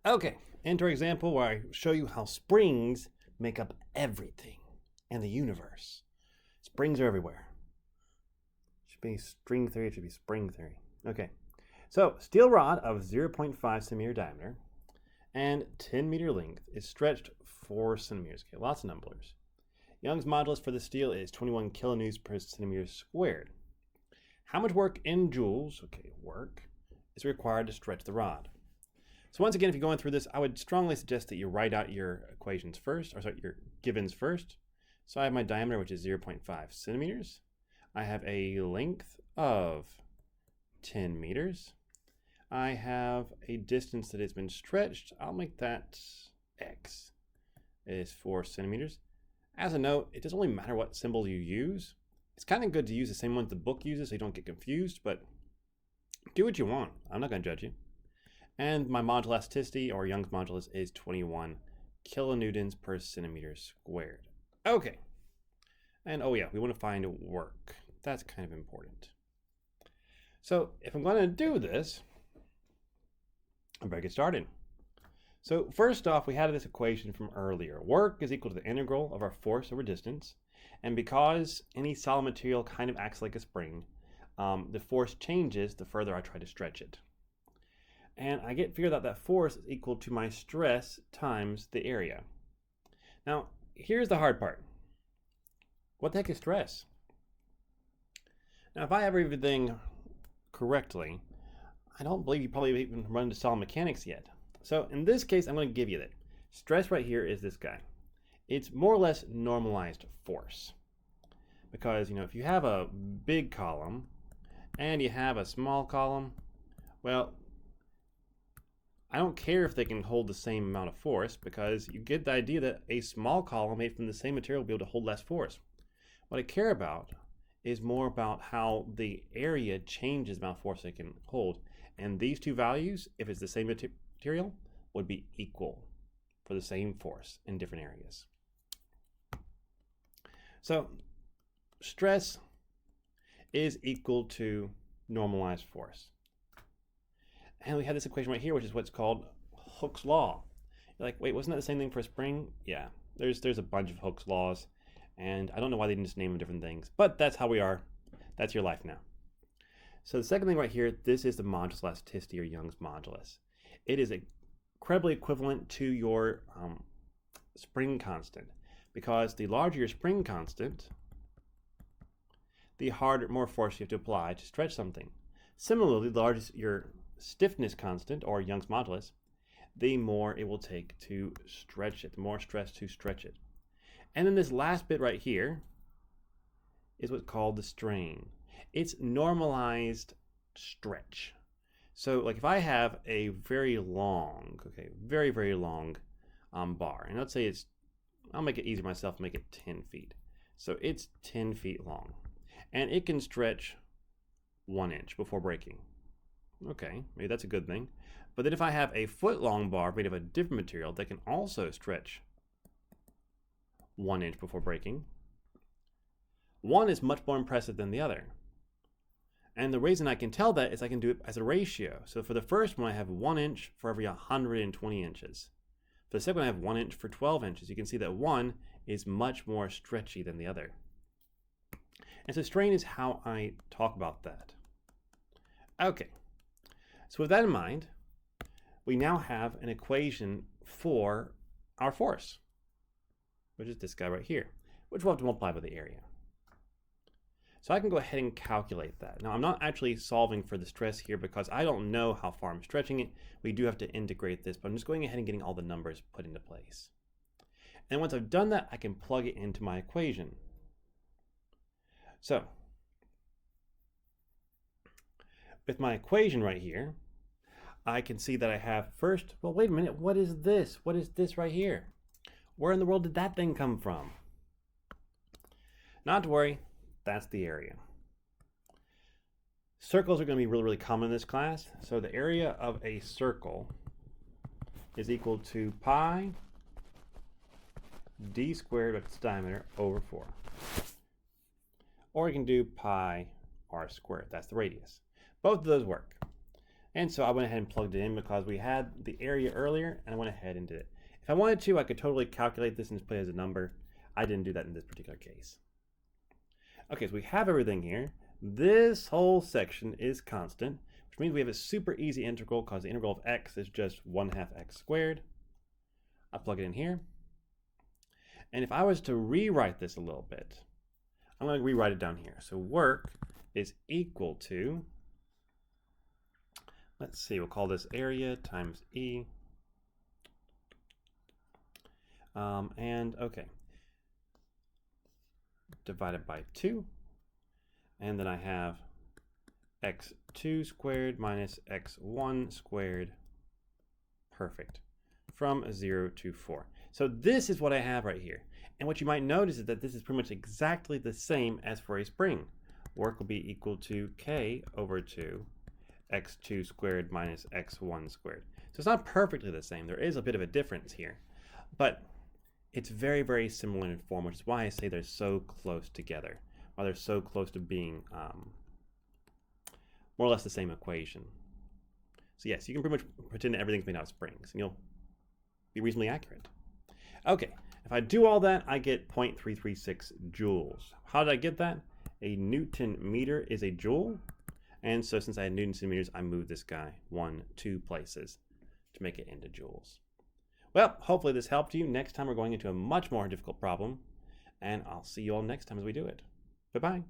Okay, enter example where I show you how springs make up everything in the universe. Springs are everywhere. Should be string theory, it should be spring theory. Okay, so steel rod of 0.5 centimeter diameter and 10 meter length is stretched 4 centimeters. Okay, lots of numbers. Young's modulus for the steel is 21 kilonewtons per centimeter squared. How much work in joules, okay, work, is required to stretch the rod? So once again, if you're going through this, I would strongly suggest that you write out your equations first, or sorry, your givens first. So I have my diameter, which is 0.5 centimeters. I have a length of 10 meters. I have a distance that has been stretched. I'll make that x. It is 4 centimeters. As a note, it doesn't really matter what symbol you use. It's kind of good to use the same ones the book uses so you don't get confused, but do what you want. I'm not going to judge you. And my modulasticity, or Young's modulus, is 21 kilonewtons per centimeter squared. Okay. And oh yeah, we want to find work. That's kind of important. So if I'm going to do this, I better get started. So first off, we had this equation from earlier. Work is equal to the integral of our force over distance. And because any solid material kind of acts like a spring, the force changes the further I try to stretch it. And I figured out that force is equal to my stress times the area. Now, here's the hard part. What the heck is stress? Now, if I have everything correctly, I don't believe you probably even run into solid mechanics yet. So in this case, I'm going to give you that. Stress right here is this guy. It's more or less normalized force. Because, if you have a big column and you have a small column, well, I don't care if they can hold the same amount of force, because you get the idea that a small column made from the same material will be able to hold less force. What I care about is more about how the area changes the amount of force they can hold. And these two values, if it's the same material, would be equal for the same force in different areas. So stress is equal to normalized force. And we have this equation right here, which is what's called Hooke's law. You're like, wait, wasn't that the same thing for a spring? Yeah, there's a bunch of Hooke's laws, and I don't know why they didn't just name them different things, but that's how we are. That's your life now. So the second thing right here, this is the modulus elasticity, or Young's modulus. It is incredibly equivalent to your spring constant, because the larger your spring constant, the more force you have to apply to stretch something. Similarly, the larger your stiffness constant, or Young's modulus, the more it will take to stretch it, the more stress to stretch it. And then this last bit right here is what's called the strain. It's normalized stretch. So like if I have a very long, very, very long bar, and let's say I'll make it easy myself, make it 10 feet. So it's 10 feet long, and it can stretch 1 inch before breaking. Okay, maybe that's a good thing. But then if I have a foot-long bar made of a different material that can also stretch 1 inch before breaking, one is much more impressive than the other. And the reason I can tell that is I can do it as a ratio. So for the first one, I have 1 inch for every 120 inches. For the second one, I have 1 inch for 12 inches. You can see that one is much more stretchy than the other. And so strain is how I talk about that. Okay. So with that in mind, we now have an equation for our force, which is this guy right here, which we'll have to multiply by the area. So I can go ahead and calculate that. Now I'm not actually solving for the stress here because I don't know how far I'm stretching it. We do have to integrate this, but I'm just going ahead and getting all the numbers put into place. And once I've done that, I can plug it into my equation. So with my equation right here, I can see that I have first, well, wait a minute, what is this? What is this right here? Where in the world did that thing come from? Not to worry, that's the area. Circles are going to be really, really common in this class. So the area of a circle is equal to pi d squared with its diameter over 4. Or you can do pi r squared, that's the radius. Both of those work. And so I went ahead and plugged it in because we had the area earlier, and I went ahead and did it. If I wanted to, I could totally calculate this and just put it as a number. I didn't do that in this particular case. Okay, so we have everything here. This whole section is constant, which means we have a super easy integral because the integral of x is just 1/2 x squared. I plug it in here. And if I was to rewrite this a little bit, I'm going to rewrite it down here. So work is equal to, let's see, we'll call this area times E. Okay, divided by 2. And then I have x2 squared minus x1 squared. Perfect. From 0 to 4. So this is what I have right here. And what you might notice is that this is pretty much exactly the same as for a spring. Work will be equal to k over 2 x2 squared minus x1 squared. So it's not perfectly the same. There is a bit of a difference here. But it's very, very similar in form, which is why I say they're so close together. Why they're so close to being more or less the same equation. So yes, you can pretty much pretend that everything's made out of springs, and you'll be reasonably accurate. Okay, if I do all that, I get 0.336 joules. How did I get that? A Newton meter is a joule, and so since I had newtons and meters, I moved this guy 2 places to make it into joules. Well, hopefully this helped you. Next time we're going into a much more difficult problem, and I'll see you all next time as we do it. Bye-bye.